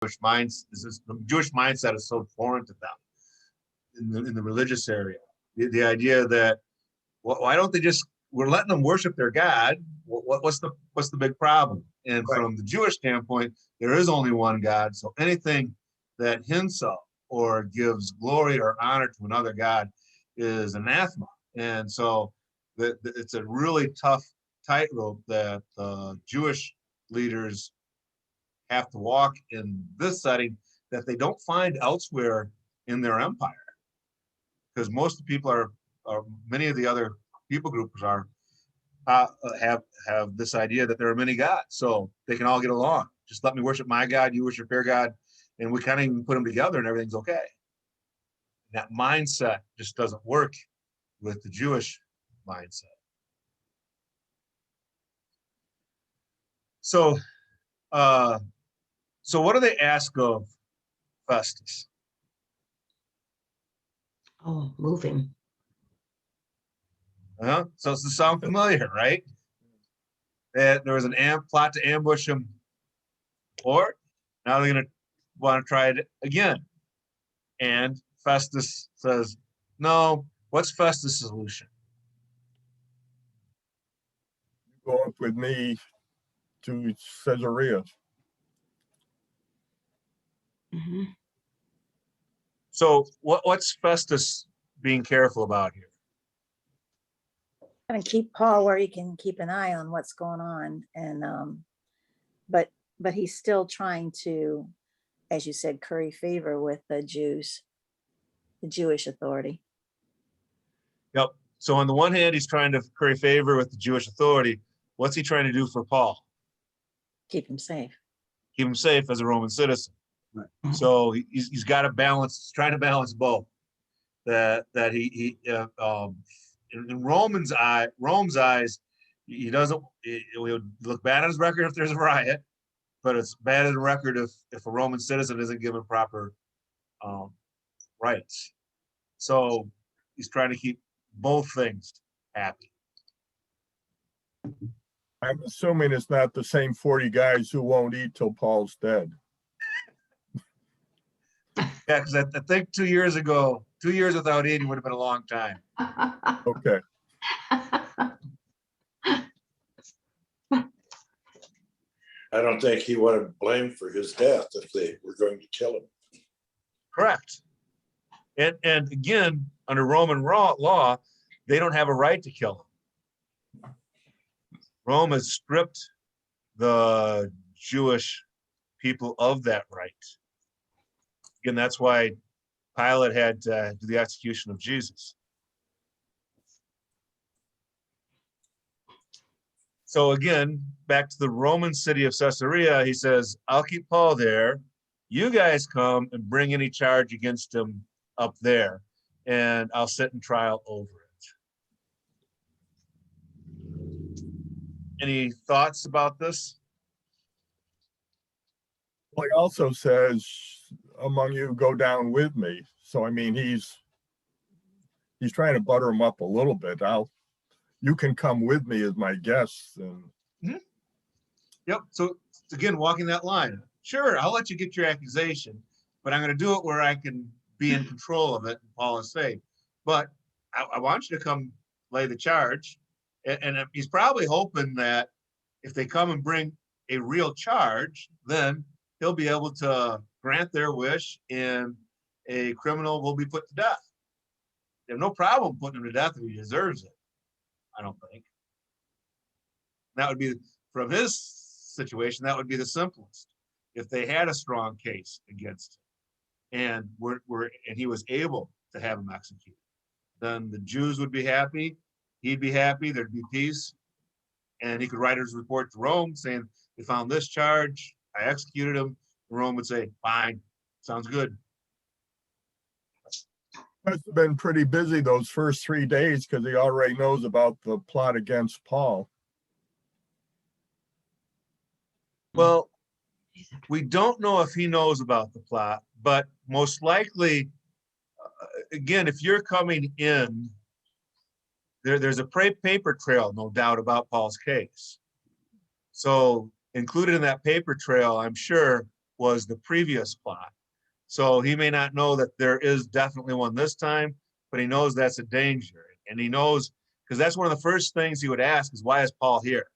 Jewish minds. The Jewish mindset is so foreign to them in the religious area. The idea that why don't they just, we're letting them worship their God. What's the big problem? And Right. from the Jewish standpoint, there is only one God. So anything that hints of or gives glory or honor to another God is anathema. And so it's a really tough tightrope that Jewish leaders have to walk in this setting that they don't find elsewhere in their empire. Because most of the people are many of the other people groups are have this idea that there are many gods, so they can all get along. Just let me worship my God, you worship your God, and we kind of even put them together, and everything's okay. That mindset just doesn't work with the Jewish mindset. So, so what do they ask of Festus? Oh, moving. So does this sound familiar, right? That there was an plot to ambush him, or now they're going to want to try it again. And Festus says, no, what's Festus' solution? Go up with me to Caesarea. Mm-hmm. So what's Festus being careful about here? And keep Paul where he can keep an eye on what's going on. And but he's still trying to, as you said, curry favor with the Jews, the Jewish authority. Yep. So on the one hand, he's trying to curry favor with the Jewish authority. What's he trying to do for Paul? Keep him safe. Keep him safe as a Roman citizen. Right. So he's got to balance, he's trying to balance both. That in Rome's eyes, he doesn't, it would look bad on his record if there's a riot, but it's bad on the record if a Roman citizen isn't given proper rights. So he's trying to keep both things happy. I'm assuming it's not the same 40 guys who won't eat till Paul's dead. Yeah, because I think 2 years ago, 2 years without eating would have been a long time. Okay. I don't think he wanted blame for his death if they were going to kill him. Correct. And again, under Roman law, they don't have a right to kill him. Rome has stripped the Jewish people of that right. Again, that's why Pilate had to do the execution of Jesus. So again, back to the Roman city of Caesarea, he says, I'll keep Paul there. You guys come and bring any charge against him up there, and I'll sit in trial over it. Any thoughts about this? Well, he also says, among you, go down with me. So, I mean, he's trying to butter him up a little bit. You can come with me as my guest. And Yep. So again, walking that line. Sure, I'll let you get your accusation, but I'm going to do it where I can be in control of it and Paul is safe. But I want you to come lay the charge. And he's probably hoping that if they come and bring a real charge, then he'll be able to grant their wish and a criminal will be put to death. They have no problem putting him to death if he deserves it, I don't think. That would be, from his situation, that would be the simplest. If they had a strong case against him and he was able to have him executed, then the Jews would be happy, he'd be happy, there'd be peace, and he could write his report to Rome saying, they found this charge, I executed him. Rome would say, fine, sounds good. must have been pretty busy those first 3 days because he already knows about the plot against Paul. Well, we don't know if he knows about the plot, but most likely, again, if you're coming in, there's a paper trail, no doubt, about Paul's case. So included in that paper trail, I'm sure, was the previous plot. So he may not know that there is definitely one this time, but he knows that's a danger. And he knows, because that's one of the first things he would ask is, why is Paul here?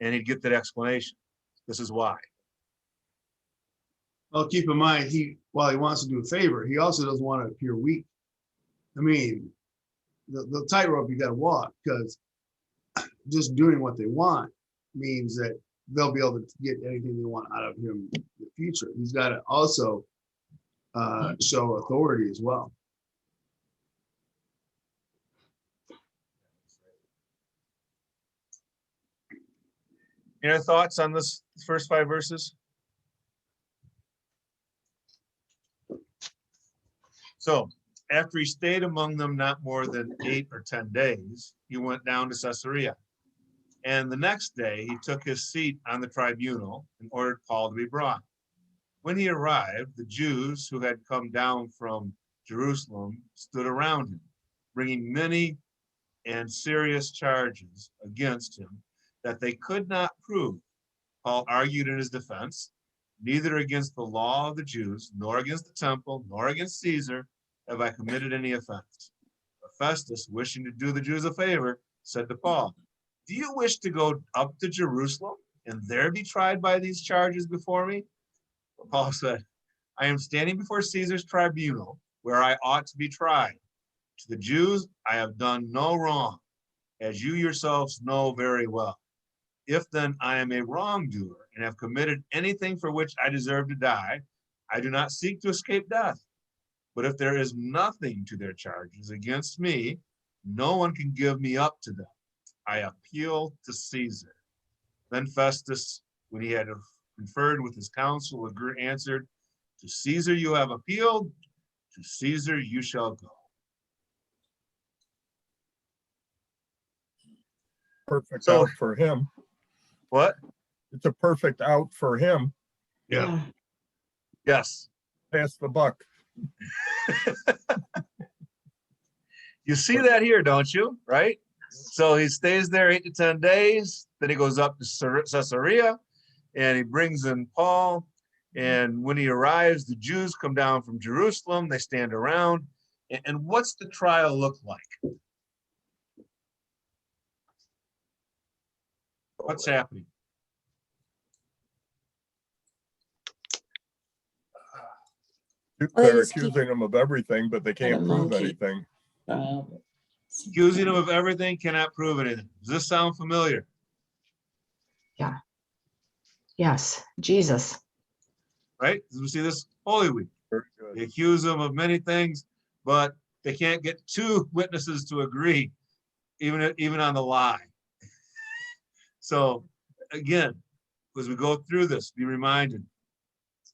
And he'd get that explanation. This is why. Well, keep in mind, while he wants to do a favor, he also doesn't want to appear weak. I mean, the tightrope you got to walk, because just doing what they want means that they'll be able to get anything they want out of him in the future. He's got to also show authority as well. Any other thoughts on this first 5 verses? So after he stayed among them not more than 8 or 10 days, he went down to Caesarea. And the next day he took his seat on the tribunal and ordered Paul to be brought. When he arrived, the Jews who had come down from Jerusalem stood around him, bringing many and serious charges against him that they could not prove. Paul argued in his defense, neither against the law of the Jews, nor against the temple, nor against Caesar have I committed any offense. But Festus, wishing to do the Jews a favor, said to Paul, do you wish to go up to Jerusalem and there be tried by these charges before me? But Paul said, I am standing before Caesar's tribunal, where I ought to be tried. To the Jews I have done no wrong, as you yourselves know very well. If then I am a wrongdoer and have committed anything for which I deserve to die, I do not seek to escape death. But if there is nothing to their charges against me, no one can give me up to them. I appeal to Caesar. Then Festus, when he had conferred with his council, answered, to Caesar you have appealed, to Caesar you shall go. Perfect So- out for him. What? It's a perfect out for him. Yeah. Yes. Pass the buck. You see that here, don't you? Right? So he stays there 8 to 10 days. Then he goes up to Caesarea and he brings in Paul. And when he arrives, the Jews come down from Jerusalem. They stand around. And what's the trial look like? What's happening? Well, they They're just keep- accusing him of everything, but they can't a prove monkey. anything. Accusing him of everything, cannot prove anything. Does this sound familiar? Yes, Jesus. Right? We see this Holy Week. Very good. They accuse him of many things, but they can't get 2 witnesses to agree, even on the lie. So again, as we go through this, be reminded,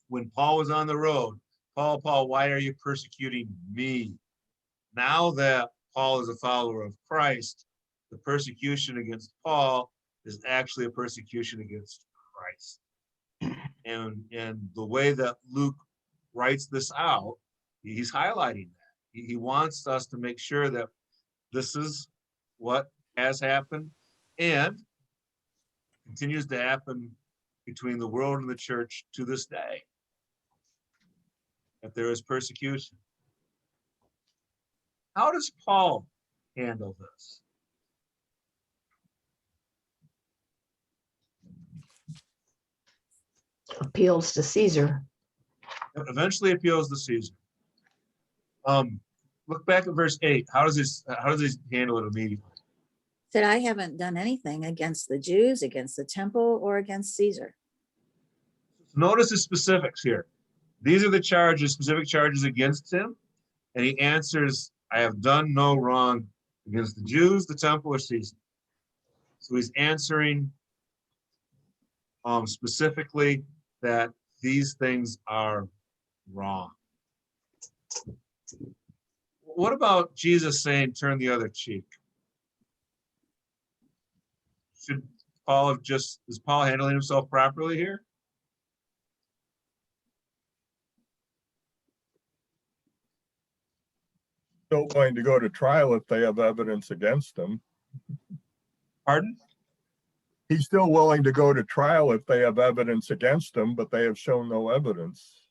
when Paul was on the road, Paul, why are you persecuting me? Now that Paul is a follower of Christ, the persecution against Paul is actually a persecution against Christ. And the way that Luke writes this out, he's highlighting that. He wants us to make sure that this is what has happened and continues to happen between the world and the church to this day, that there is persecution. How does Paul handle this? Appeals to Caesar. Eventually appeals to Caesar. Look back at verse 8. How does he handle it immediately? Said, I haven't done anything against the Jews, against the temple, or against Caesar. Notice the specifics here. These are the charges, specific charges against him. And he answers, I have done no wrong against the Jews, the temple, or Caesar. So he's answering specifically that these things are wrong. What about Jesus saying, turn the other cheek? Is Paul handling himself properly here? Still going to go to trial if they have evidence against him. Pardon? He's still willing to go to trial if they have evidence against him, but they have shown no evidence.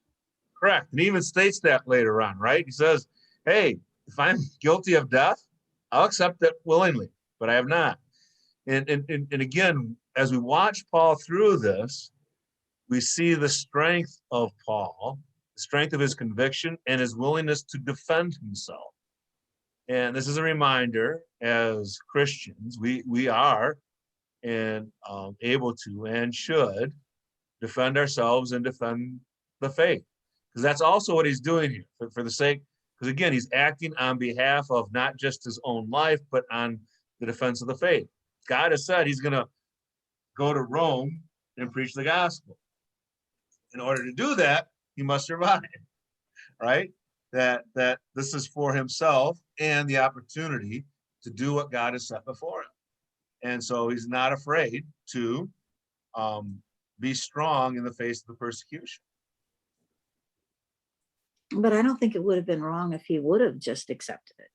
Correct. And he even states that later on, right? He says, hey, if I'm guilty of death, I'll accept it willingly, but I have not. And again, as we watch Paul through this, we see the strength of Paul, the strength of his conviction, and his willingness to defend himself. And this is a reminder, as Christians, we are and able to and should defend ourselves and defend the faith, because that's also what he's doing here for the sake. Because again, he's acting on behalf of not just his own life, but on the defense of the faith. God has said he's going to go to Rome and preach the gospel. In order to do that, he must survive, right? That this is for himself and the opportunity to do what God has set before him. And so he's not afraid to be strong in the face of the persecution. But I don't think it would have been wrong if he would have just accepted it.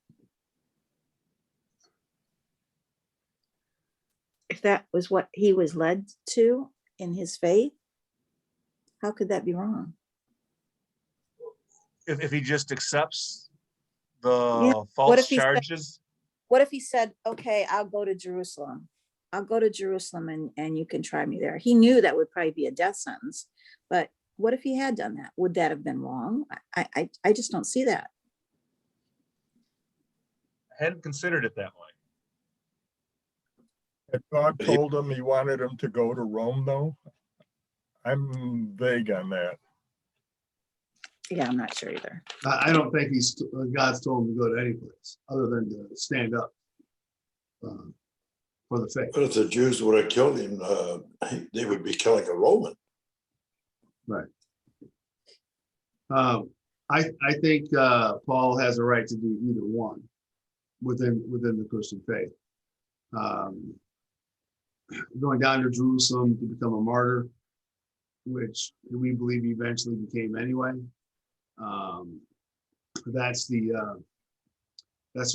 If that was what he was led to in his faith, how could that be wrong? If he just accepts the Yeah, what false if he said- charges. What if he said, okay, I'll go to Jerusalem. I'll go to Jerusalem and you can try me there. He knew that would probably be a death sentence, but what if he had done that? Would that have been wrong? I just don't see that. I hadn't considered it that way. Had God told him he wanted him to go to Rome, though? I'm vague on that. Yeah, I'm not sure either. I don't think God's told him to go to any place other than to stand up for the faith. But if the Jews would have killed him, they would be killing a Roman. Right. I think Paul has a right to do either one within the Christian faith. Going down to Jerusalem to become a martyr, which we believe he eventually became anyway. That's the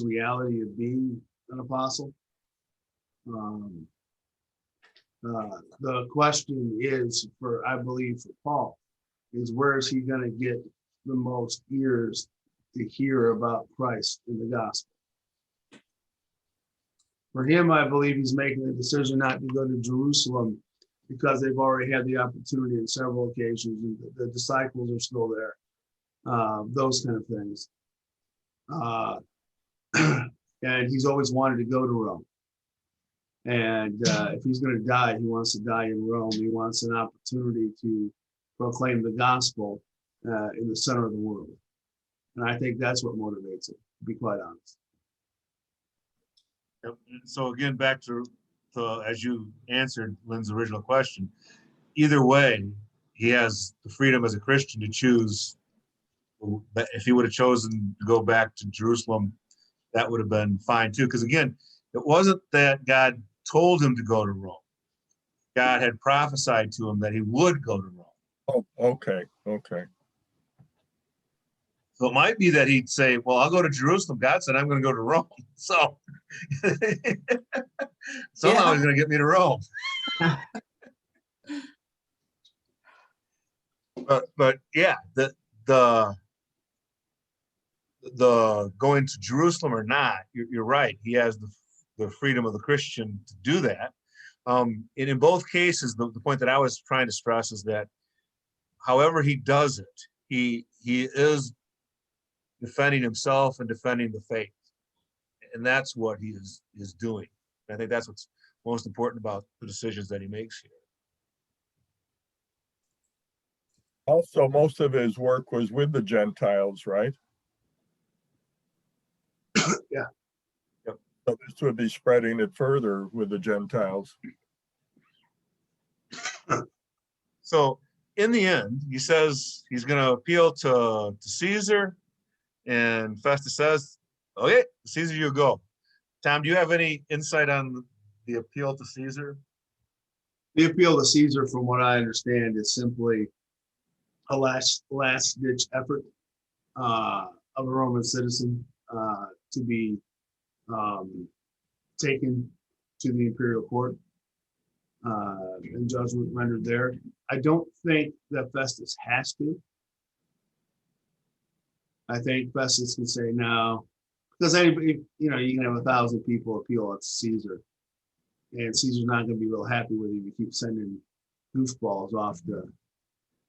reality of being an apostle. The question is, I believe for Paul, is where is he going to get the most ears to hear about Christ in the gospel? For him, I believe he's making the decision not to go to Jerusalem because they've already had the opportunity on several occasions, and the disciples are still there. Those kind of things. And he's always wanted to go to Rome. And if he's going to die, he wants to die in Rome. He wants an opportunity to proclaim the gospel in the center of the world. And I think that's what motivates him, to be quite honest. Yep. So again, back to as you answered Lynn's original question, either way, he has the freedom as a Christian to choose. If he would have chosen to go back to Jerusalem, that would have been fine too. Because again, it wasn't that God told him to go to Rome. God had prophesied to him that he would go to Rome. Oh, okay. So it might be that he'd say, well, I'll go to Jerusalem. God said, I'm going to go to Rome. So somehow he's going to get me to Rome. But yeah, the going to Jerusalem or not, you're right. He has the freedom of the Christian to do that. And in both cases, the point that I was trying to stress is that however he does it, he is defending himself and defending the faith. And that's what he is doing. And I think that's what's most important about the decisions that he makes here. Also, most of his work was with the Gentiles, right? Yeah. Yep. So this would be spreading it further with the Gentiles. So in the end, he says he's going to appeal to Caesar, and Festus says, okay, Caesar, you go. Tom, do you have any insight on the appeal to Caesar? The appeal to Caesar, from what I understand, is simply a last ditch effort of a Roman citizen to be taken to the imperial court. and judgment rendered there. I don't think that Festus has to. I think Festus can say no, because anybody, you know, you can have 1,000 people appeal it to Caesar, and Caesar's not going to be real happy with you if you keep sending goofballs off the,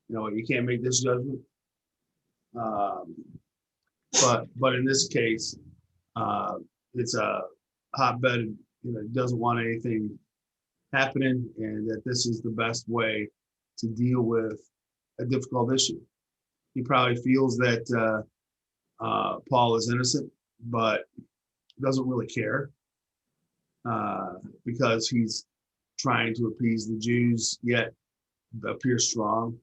you know, you can't make this judgment. But in this case, it's a hotbed. You know, doesn't want anything happening, and that this is the best way to deal with a difficult issue. He probably feels that Paul is innocent, but doesn't really care because he's trying to appease the Jews, yet appear strong.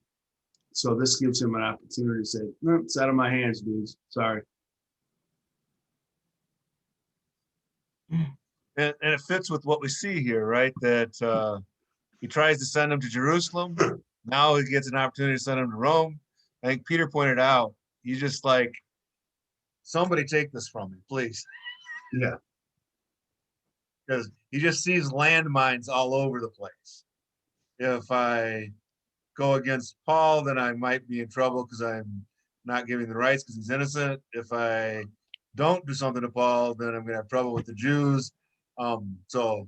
So this gives him an opportunity to say, no, it's out of my hands, dudes. Sorry. And it fits with what we see here, right? That he tries to send him to Jerusalem. Now he gets an opportunity to send him to Rome. I think Peter pointed out, he's just like, somebody take this from me, please. Yeah. Because he just sees landmines all over the place. If I go against Paul, then I might be in trouble because I'm not giving the rights because he's innocent. If I don't do something to Paul, then I'm going to have trouble with the Jews. So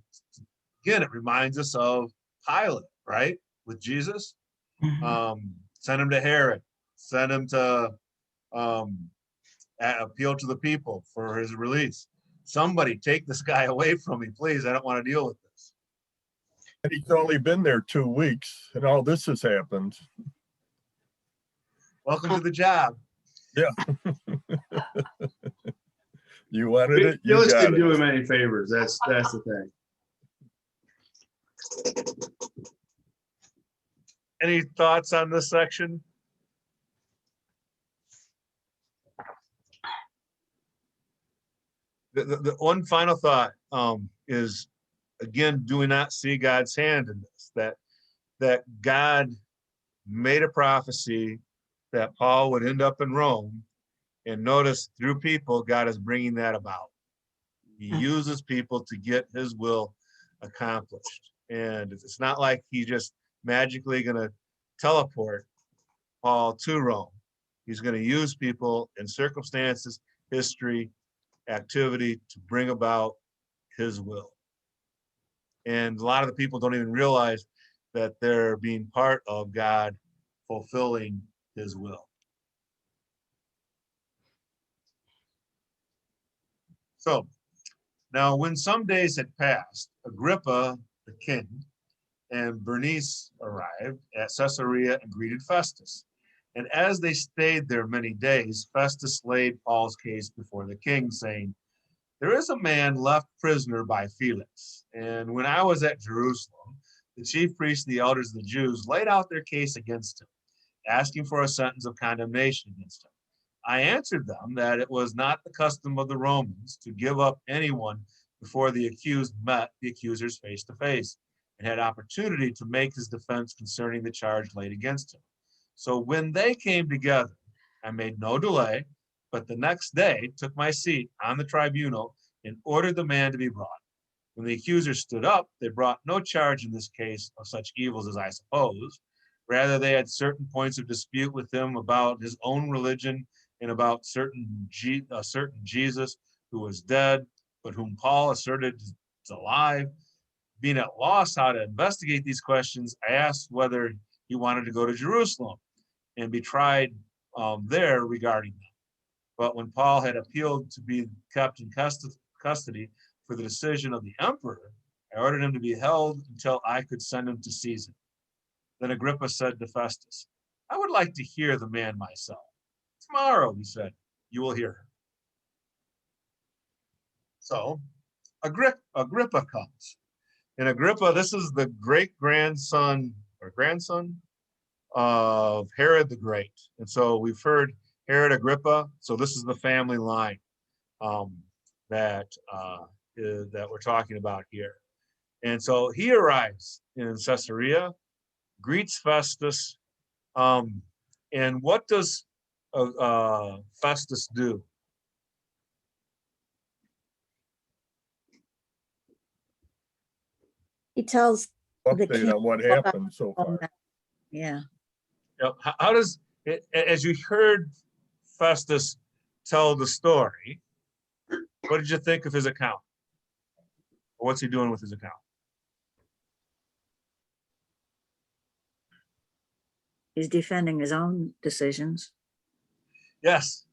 again, it reminds us of Pilate, right? With Jesus. Send him to Herod, send him to appeal to the people for his release. Somebody take this guy away from me, please. I don't want to deal with this. And he's only been there 2 weeks and all this has happened. Welcome to the job. You wanted it, you Felix got didn't do it. him any favors. That's the thing. Any thoughts on this section? The one final thought is, again, do we not see God's hand in this? That God made a prophecy that Paul would end up in Rome, and notice through people, God is bringing that about. He uses people to get his will accomplished. And it's not like he's just magically going to teleport Paul to Rome. He's going to use people in circumstances, history, activity to bring about his will. And a lot of the people don't even realize that they're being part of God fulfilling his will. So now when some days had passed, Agrippa the king and Bernice arrived at Caesarea and greeted Festus. And as they stayed there many days, Festus laid Paul's case before the king, saying, there is a man left prisoner by Felix. And when I was at Jerusalem, the chief priests and the elders of the Jews laid out their case against him, asking for a sentence of condemnation against him. I answered them that it was not the custom of the Romans to give up anyone before the accused met the accusers face to face and had opportunity to make his defense concerning the charge laid against him. So when they came together, I made no delay, but the next day took my seat on the tribunal and ordered the man to be brought. When the accusers stood up, they brought no charge in this case of such evils as I suppose. Rather, they had certain points of dispute with him about his own religion and about certain Jesus who was dead, but whom Paul asserted is alive. Being at loss how to investigate these questions, I asked whether he wanted to go to Jerusalem and be tried there regarding them. But when Paul had appealed to be kept in custody for the decision of the emperor, I ordered him to be held until I could send him to Caesar. Then Agrippa said to Festus, I would like to hear the man myself. Tomorrow, he said, you will hear him. So Agrippa comes. And Agrippa, this is the great-grandson or grandson of Herod the Great. And so we've heard Herod Agrippa. So this is the family line that we're talking about here. And so he arrives in Caesarea, greets Festus. And what does Festus do? He tells update on what king- happened so far. Yeah. You know, how does, as you heard Festus tell the story, what did you think of his account? Or what's he doing with his account? He's defending his own decisions. Yes,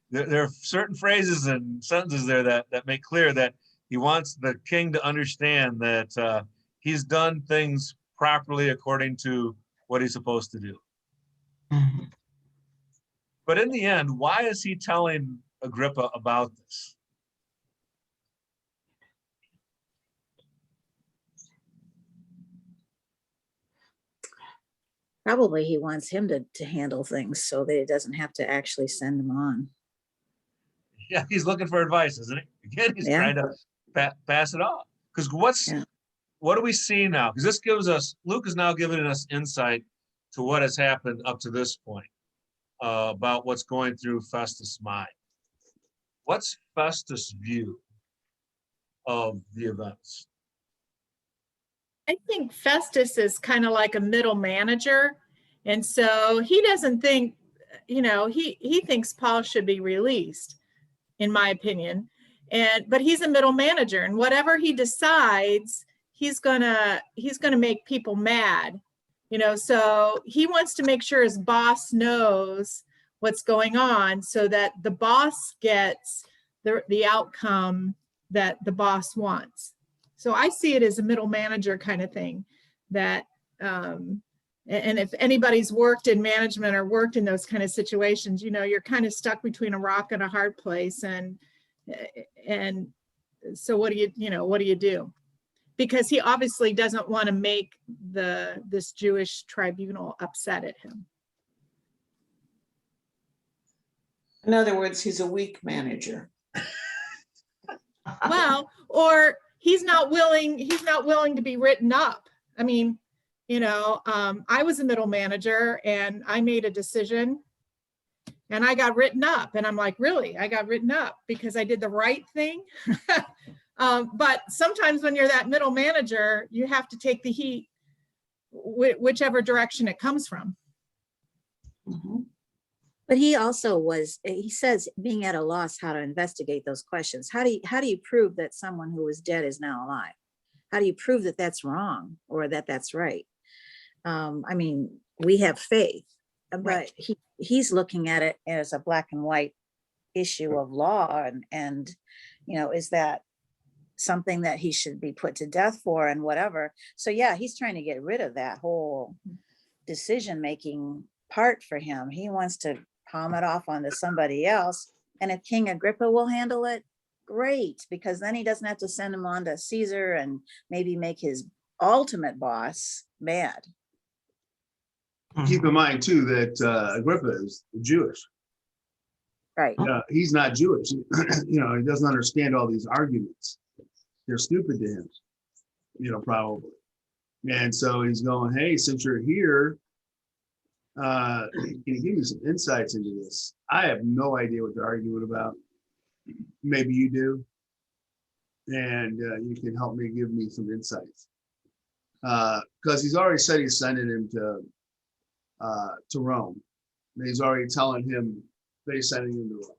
there are certain phrases and sentences there that make clear that he wants the king to understand that he's done things properly according to what he's supposed to do. Mhm. But in the end, why is he telling Agrippa about this? Probably he wants him to handle things so that he doesn't have to actually send him on. Yeah, he's looking for advice, isn't he? Again, he's Yeah. trying to pass it on. Because Yeah. what do we see now? Because this gives us, Luke is now giving us insight to what has happened up to this point about what's going through Festus' mind. What's Festus' view of the events? I think Festus is kind of like a middle manager. And so he doesn't think, he thinks Paul should be released, in my opinion. But he's a middle manager, and whatever he decides, he's gonna make people mad. So he wants to make sure his boss knows what's going on so that the boss gets the outcome that the boss wants. So I see it as a middle manager kind of thing that, and if anybody's worked in management or worked in those kind of situations, you're kind of stuck between a rock and a hard place. And so what do you do? Because he obviously doesn't want to make this Jewish tribunal upset at him. In other words, he's a weak manager. Well, or he's not willing to be written up. I mean, I was a middle manager and I made a decision and I got written up, and I'm like, really? I got written up because I did the right thing? But sometimes when you're that middle manager, you have to take the heat, whichever direction it comes from. Mhm. But he also he says, being at a loss how to investigate those questions. How do you prove that someone who was dead is now alive? How do you prove that that's wrong or that that's right? I mean, we have faith, but Right. he's looking at it as a black and white issue of law, and is that something that he should be put to death for and whatever. So yeah, he's trying to get rid of that whole decision-making part for him. He wants to palm it off onto somebody else. And if King Agrippa will handle it, great, because then he doesn't have to send him on to Caesar and maybe make his ultimate boss mad. Keep in mind too that Agrippa is Jewish. Right. He's not Jewish. He doesn't understand all these arguments. They're stupid to him, probably. And so he's going, hey, since you're here, can you give me some insights into this? I have no idea what they're arguing about. Maybe you do. And you can help me, give me some insights. Because he's already said he's sending him to Rome. And he's already telling him that he's sending him to Rome.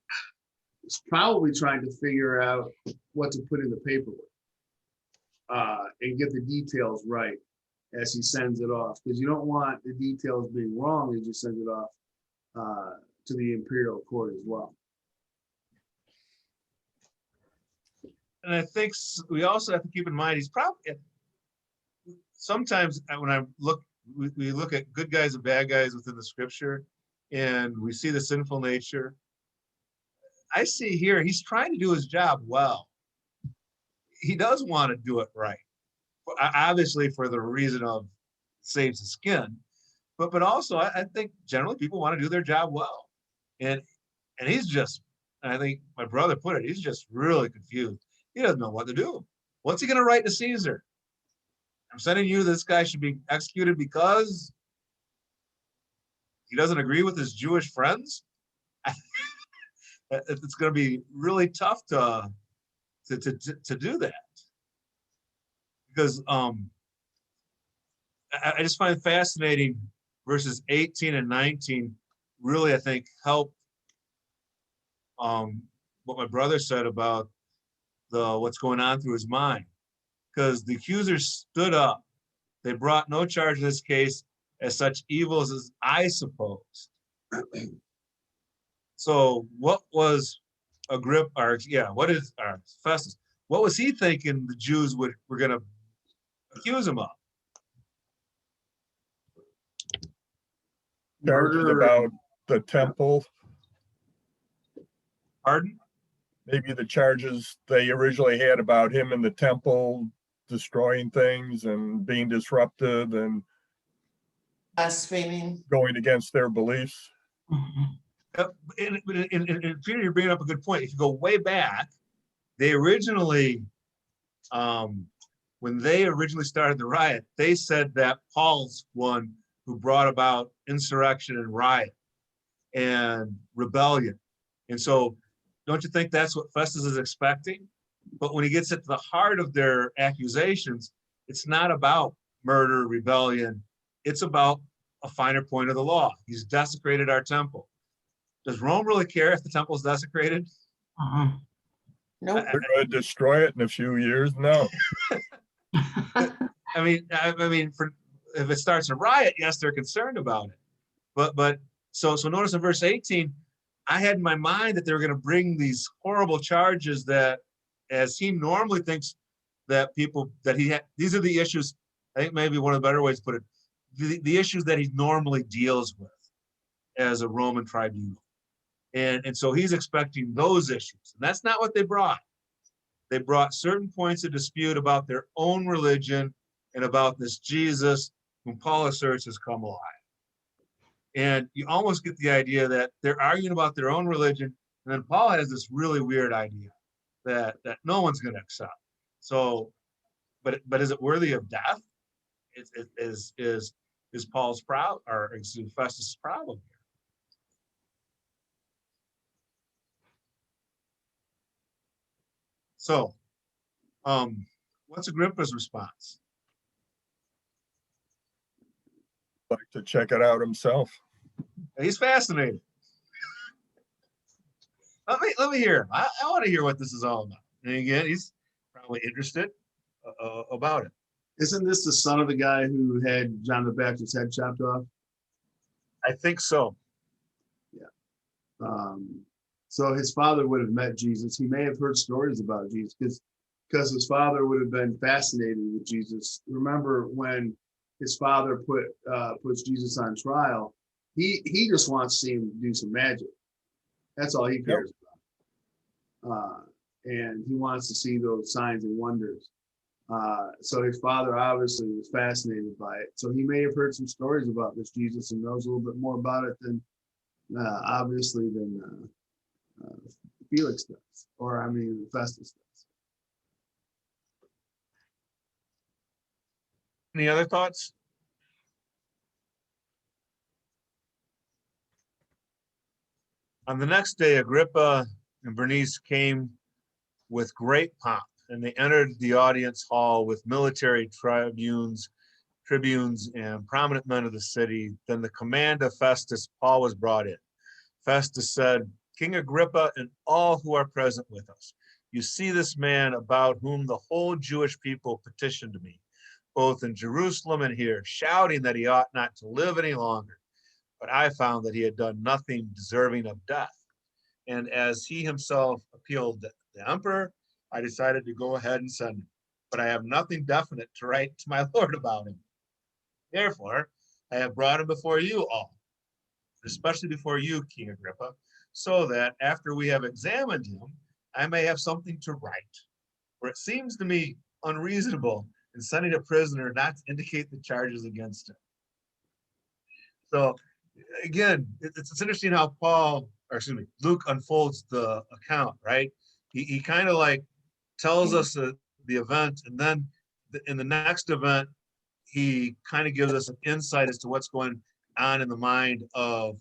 He's probably trying to figure out what to put in the paperwork and get the details right as he sends it off, because you don't want the details being wrong as you send it off to the imperial court as well. And I think we also have to keep in mind, he's probably, sometimes when we look at good guys and bad guys within the scripture, and we see the sinful nature. I see here, he's trying to do his job well. He does want to do it right. Obviously for the reason of saves his skin, but also I think generally people want to do their job well. And he's just, I think my brother put it, he's just really confused. He doesn't know what to do. What's he going to write to Caesar? I'm sending you, this guy should be executed because he doesn't agree with his Jewish friends. It's going to be really tough to do that, because I just find fascinating verses 18 and 19 really, I think, help what my brother said about what's going on through his mind. Because the accusers stood up. They brought no charge in this case as such evils as I supposed. So what was what is Festus? What was he thinking the Jews were going to accuse him of? Charges Murder. about the temple, Pardon? maybe the charges they originally had about him in the temple, destroying things and being disruptive and Blaspheming. going against their beliefs. Mhm. And Peter, you're bringing up a good point. If you go way back, they originally, when they originally started the riot, they said that Paul's one who brought about insurrection and riot and rebellion. And so don't you think that's what Festus is expecting? But when he gets at the heart of their accusations, it's not about murder, rebellion. It's about a finer point of the law. He's desecrated our temple. Does Rome really care if the temple is desecrated? Uh-uh. Nope. They're going to destroy it in a few years. No. I mean, if it starts a riot, yes, they're concerned about it. But so notice in verse 18, I had in my mind that they were going to bring these horrible charges that, as he normally thinks that these are the issues. I think maybe one of the better ways to put it, the issues that he normally deals with as a Roman tribunal. And so he's expecting those issues. And that's not what they brought. They brought certain points of dispute about their own religion and about this Jesus whom Paul asserts has come alive. And you almost get the idea that they're arguing about their own religion. And then Paul has this really weird idea that no one's going to accept. So, but is it worthy of death? Is Paul's problem, or is Festus' problem here? So, what's Agrippa's response? Like to check it out himself. He's fascinated. Let me hear. I want to hear what this is all about. And again, he's probably interested about it. Isn't this the son of the guy who had John the Baptist's head chopped off? I think so. So his father would have met Jesus. He may have heard stories about Jesus because his father would have been fascinated with Jesus. Remember when his father puts Jesus on trial, he just wants to see him do some magic. That's all he cares about. And he wants to see those signs and wonders. So his father obviously was fascinated by it. So he may have heard some stories about this Jesus and knows a little bit more about it than obviously than Felix does, or Festus does. Any other thoughts? On the next day, Agrippa and Bernice came with great pomp, and they entered the audience hall with military tribunes, and prominent men of the city. Then the command of Festus, Paul was brought in. Festus said, "King Agrippa and all who are present with us, you see this man about whom the whole Jewish people petitioned me, both in Jerusalem and here, shouting that he ought not to live any longer. But I found that he had done nothing deserving of death. And as he himself appealed to the emperor, I decided to go ahead and send him. But I have nothing definite to write to my lord about him. Therefore, I have brought him before you all, especially before you, King Agrippa, so that after we have examined him, I may have something to write. For it seems to me unreasonable in sending a prisoner not to indicate the charges against him." So again, it's interesting how Luke unfolds the account, right? He kind of like tells us the event, and then in the next event, he kind of gives us an insight as to what's going on in the mind of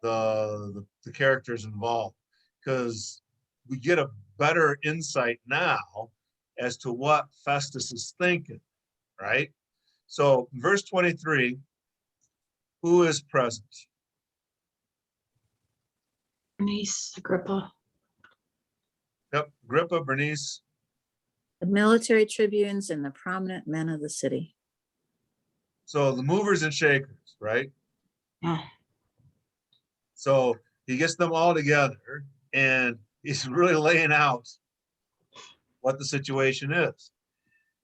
the characters involved, because we get a better insight now as to what Festus is thinking, right? So verse 23, who is present? Bernice, Agrippa. Yep, Agrippa, Bernice. The military tribunes and the prominent men of the city. So the movers and shakers, right? Yeah. So he gets them all together and he's really laying out what the situation is.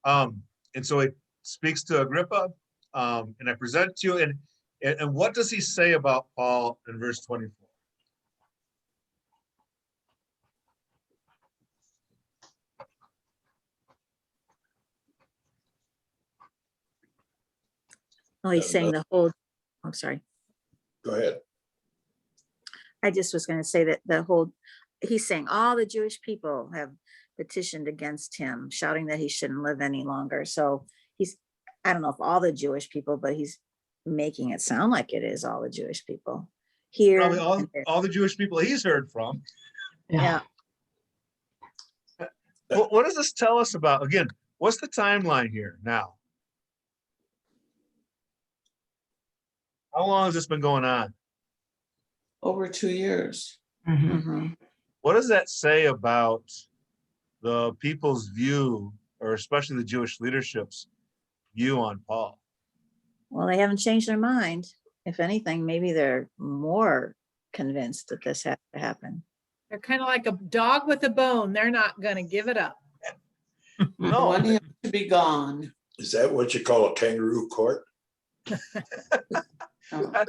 And so he speaks to Agrippa, and I present to you, and what does he say about Paul in verse 24? Oh, he's saying the whole, I'm sorry. Go ahead. I just was going to say that he's saying all the Jewish people have petitioned against him, shouting that he shouldn't live any longer. So I don't know if all the Jewish people, but he's making it sound like it is all the Jewish people here. Probably all the Jewish people he's heard from. Yeah. What does this tell us about, again, what's the timeline here now? How long has this been going on? Over 2 years. Mhm. Mhm. What does that say about the people's view, or especially the Jewish leadership's view on Paul? Well, they haven't changed their mind. If anything, maybe they're more convinced that this has to happen. They're kind of like a dog with a bone. They're not going to give it up. No, One has to be gone. Is that what you call a kangaroo court? Oh,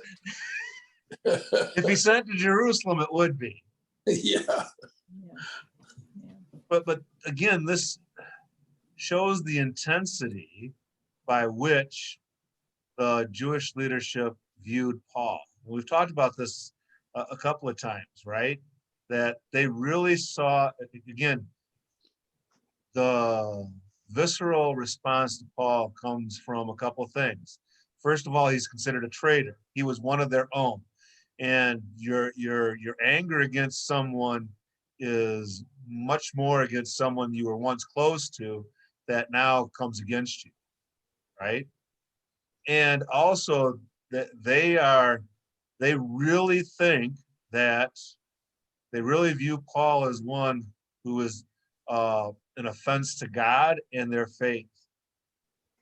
if he sent to Jerusalem, it would be. Yeah. Yeah. But again, this shows the intensity by which the Jewish leadership viewed Paul. We've talked about this a couple of times, right? That they really saw, again, the visceral response to Paul comes from a couple of things. First of all, he's considered a traitor. He was one of their own. And your anger against someone is much more against someone you were once close to that now comes against you, right? And also that they really think that they really view Paul as one who is an offense to God and their faith.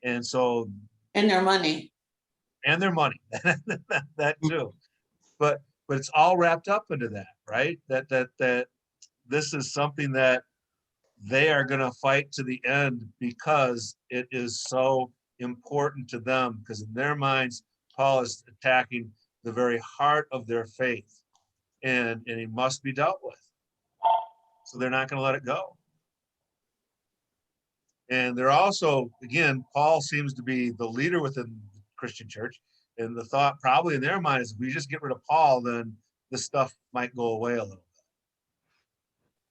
And so, and their money. and their money, that too. But it's all wrapped up into that, right? That this is something that they are going to fight to the end because it is so important to them, because in their minds, Paul is attacking the very heart of their faith, and he must be dealt with. So they're not going to let it go. And they're also, again, Paul seems to be the leader within the Christian church. And the thought probably in their mind is, if we just get rid of Paul, then this stuff might go away a little bit,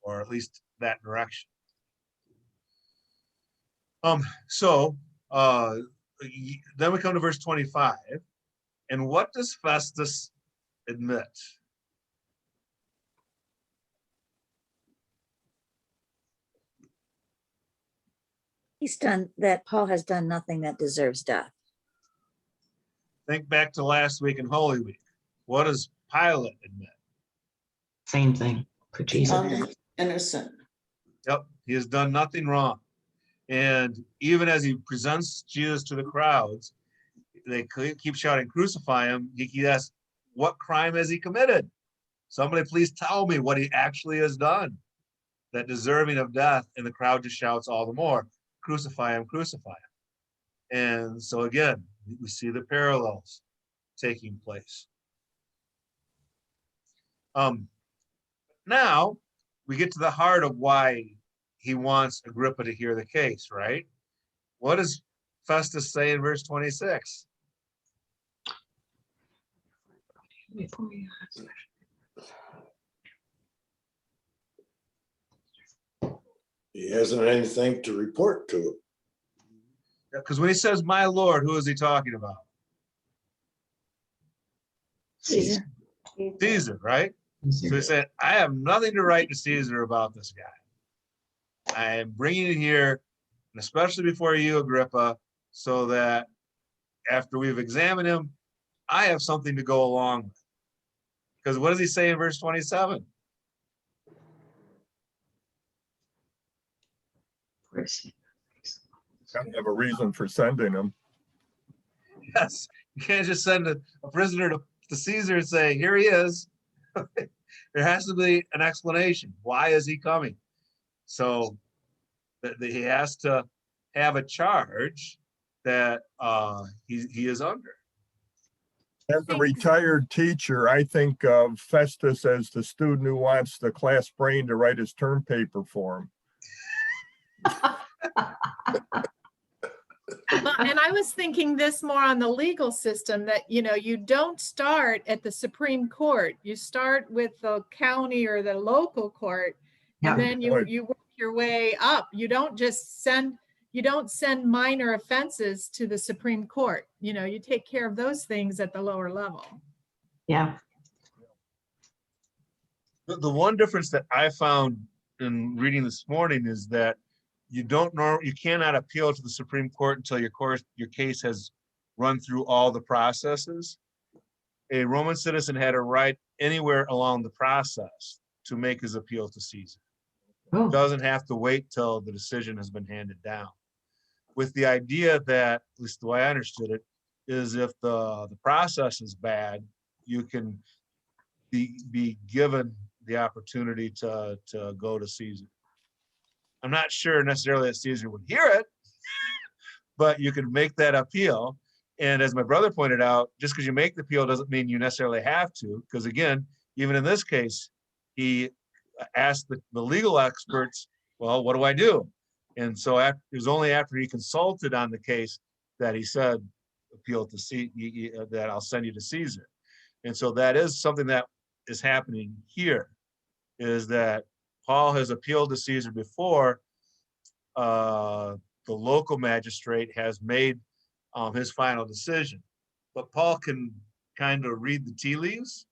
or at least that direction. So then we come to verse 25. And what does Festus admit? Paul has done nothing that deserves death. Think back to last week in Holy Week. What does Pilate admit? Same thing for Jesus. Innocent. Yep, he has done nothing wrong. And even as he presents Jesus to the crowds, they keep shouting, crucify him. He asks, what crime has he committed? Somebody please tell me what he actually has done that deserving of death. And the crowd just shouts all the more, crucify him, crucify him. And so again, we see the parallels taking place. Now we get to the heart of why he wants Agrippa to hear the case, right? What does Festus say in verse 26? He hasn't anything to report to him. Because when he says, my Lord, who is he talking about? Caesar. Caesar, right? So he said, I have nothing to write to Caesar about this guy. I am bringing it here, and especially before you, Agrippa, so that after we've examined him, I have something to go along with. Because what does he say in verse 27? Gotta have a reason for sending him. Yes, you can't just send a prisoner to Caesar and say, here he is. There has to be an explanation. Why is he coming? So that he has to have a charge that he is under. As a retired teacher, I think of Festus as the student who wants the class brain to write his term paper for him. Well, and I was thinking this more on the legal system, that, you know, you don't start at the Supreme Court. You start with the county or the local court, and then Right. you work your way up. You don't just send minor offenses to the Supreme Court. You know, you take care of those things at the lower level. Yeah. The one difference that I found in reading this morning is that you cannot appeal to the Supreme Court until your case has run through all the processes. A Roman citizen had a right anywhere along the process to make his appeal to Caesar. Oh, Doesn't have to wait till the decision has been handed down. With the idea that, at least the way I understood it, is if the process is bad, you can be given the opportunity to go to Caesar. I'm not sure necessarily that Caesar would hear it, but you can make that appeal. And as my brother pointed out, just because you make the appeal doesn't mean you necessarily have to, because again, even in this case, he asked the legal experts, well, what do I do? And so it was only after he consulted on the case that he said, appeal to Caesar, that I'll send you to Caesar. And so that is something that is happening here, is that Paul has appealed to Caesar before. The local magistrate has made his final decision, but Paul can kind of read the tea leaves.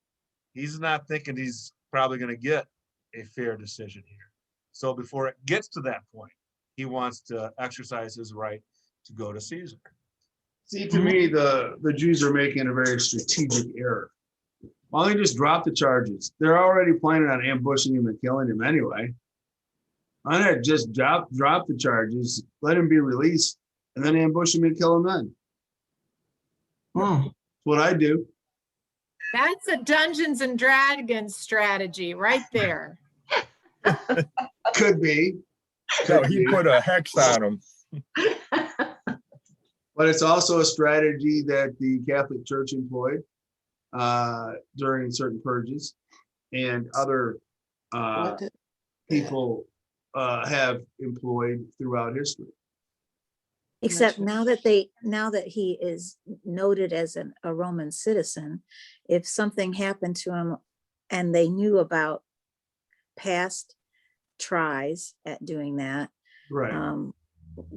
He's not thinking he's probably going to get a fair decision here. So before it gets to that point, he wants to exercise his right to go to Caesar. See, to me, the Jews are making a very strategic error. Why don't they just drop the charges? They're already planning on ambushing him and killing him anyway. Why not just drop the charges, let him be released, and then ambush him and kill him then? oh, That's what I do. That's a Dungeons and Dragons strategy right there. Could be. So he put a hex on him. But it's also a strategy that the Catholic Church employed during certain purges, and other people have employed throughout history. Except now that he is noted as a Roman citizen, if something happened to him and they knew about past tries at doing that, Right.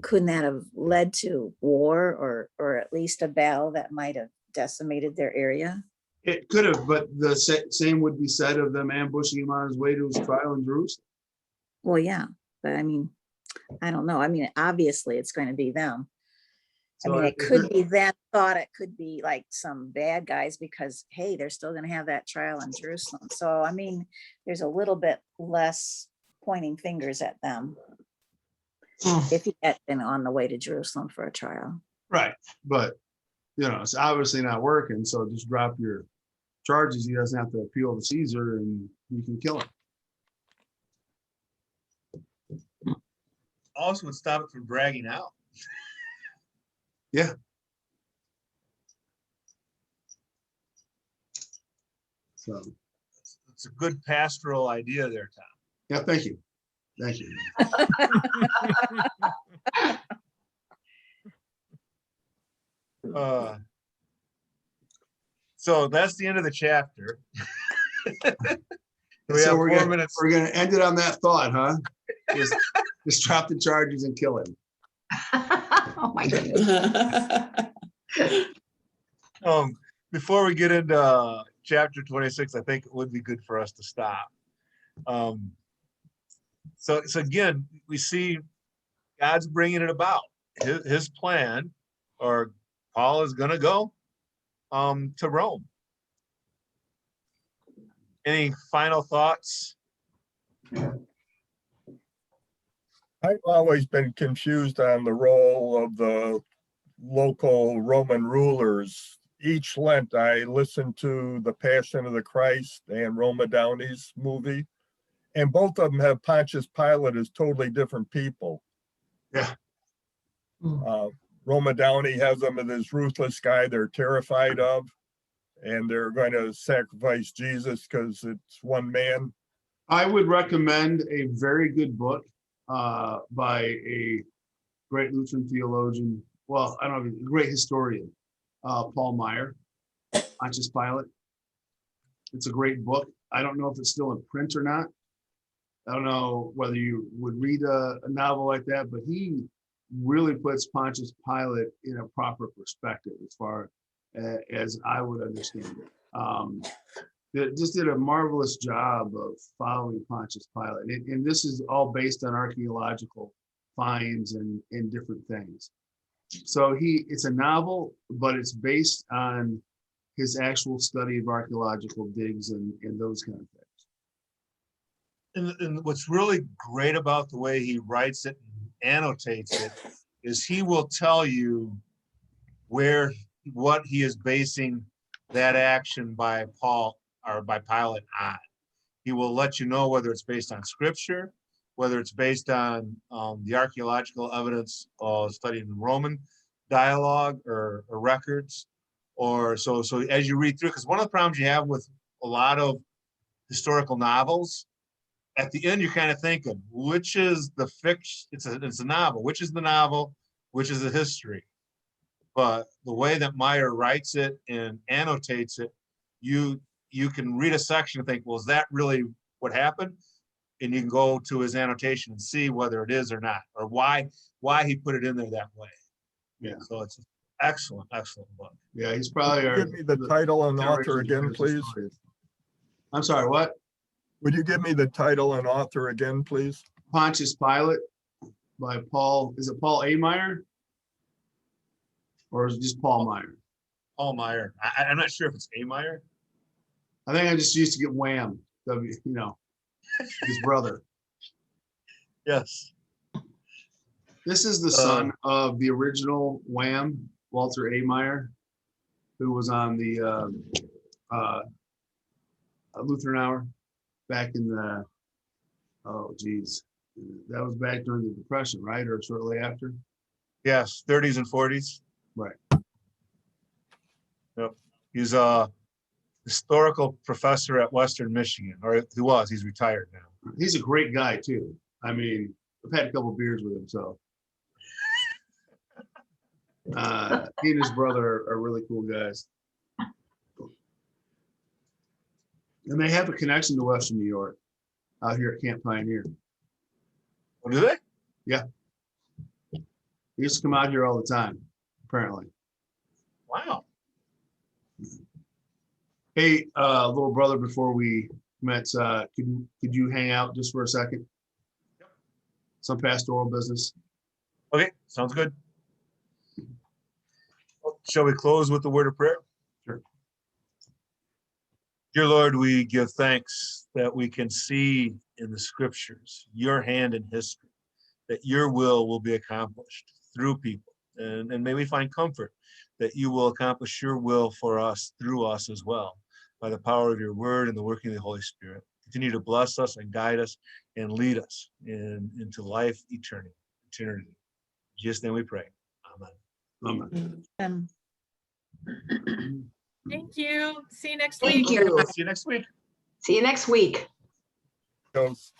couldn't that have led to war or at least a battle that might have decimated their area? It could have, but the same would be said of them ambushing him on his way to his trial in Jerusalem. Well, yeah, but I mean, I don't know. I mean, obviously it's going to be them. I So mean, it if could be that thought, it could be like some bad guys because, hey, they're still going to have that trial in Jerusalem. So, I mean, there's a little bit less pointing fingers at them oh. if he had been on the way to Jerusalem for a trial. Right, but it's obviously not working. So just drop your charges. He doesn't have to appeal to Caesar, and you can kill him. Also would stop it from dragging out. Yeah. So, It's a good pastoral idea there, Tom. yeah, thank you. Thank you. So that's the end of the chapter. We So have we're 4 gonna, minutes. we're gonna end it on that thought, huh? Just drop the charges and kill him. Oh, my goodness. Before we get into chapter 26, I think it would be good for us to stop. So again, we see God's bringing it about. His plan, or Paul is gonna go to Rome. Any final thoughts? I've always been confused on the role of the local Roman rulers. Each Lent, I listened to The Passion of the Christ and Roma Downey's movie, and both of them have Pontius Pilate as totally different people. Yeah. Roma Downey has them as this ruthless guy they're terrified of, and they're going to sacrifice Jesus because it's one man. I would recommend a very good book by a great Lutheran theologian. Well, I don't know, a great historian, Paul Meyer, Pontius Pilate. It's a great book. I don't know if it's still in print or not. I don't know whether you would read a novel like that, but he really puts Pontius Pilate in a proper perspective as far as I would understand it. It just did a marvelous job of following Pontius Pilate. And this is all based on archaeological finds and different things. So it's a novel, but it's based on his actual study of archaeological digs and those kind of things. And what's really great about the way he writes it and annotates it is he will tell you what he is basing that action by Paul or by Pilate on. He will let you know whether it's based on scripture, whether it's based on the archaeological evidence studied in Roman dialogue or records, or so as you read through, because one of the problems you have with a lot of historical novels, at the end you're kind of thinking, which is the fiction? It's a novel. Which is the novel? Which is the history? But the way that Meyer writes it and annotates it, you can read a section and think, well, is that really what happened? And you can go to his annotation and see whether it is or not, or why he put it in there that way. Yeah. So it's an excellent book. Yeah, he's probably Give me the title and author again, please. I'm sorry, what? Would you give me the title and author again, please? Pontius Pilate by Paul, is it Paul A. Meyer? Or is it just Paul Meyer? Paul Meyer. I'm not sure if it's A. Meyer. I think I just used to get Wham, his brother. Yes. This is the son of the original Wham, Walter A. Meyer, who was on the Lutheran Hour back in the, that was back during the Depression, right? Or shortly after? Yes, 30s and 40s. Right. Yep. He's a historical professor at Western Michigan, or he was. He's retired now. He's a great guy too. I mean, I've had a couple beers with him, so. He and his brother are really cool guys. And they have a connection to Western New York out here at Camp Pioneer. Oh, do they? Yeah. He used to come out here all the time, apparently. Wow. Hey, little brother, before we met, could you hang out just for a second? Yep. Some pastoral business. Okay, sounds good. Well, shall we close with the word of prayer? Sure. Dear Lord, we give thanks that we can see in the scriptures your hand in history, that your will be accomplished through people. And may we find comfort that you will accomplish your will for us through us as well, by the power of your word and the working of the Holy Spirit. Continue to bless us and guide us and lead us into life eternity. In Jesus' name we pray. Amen. Amen. Thank you. See you next Thank week. you. See you next week. See you next week. Goes.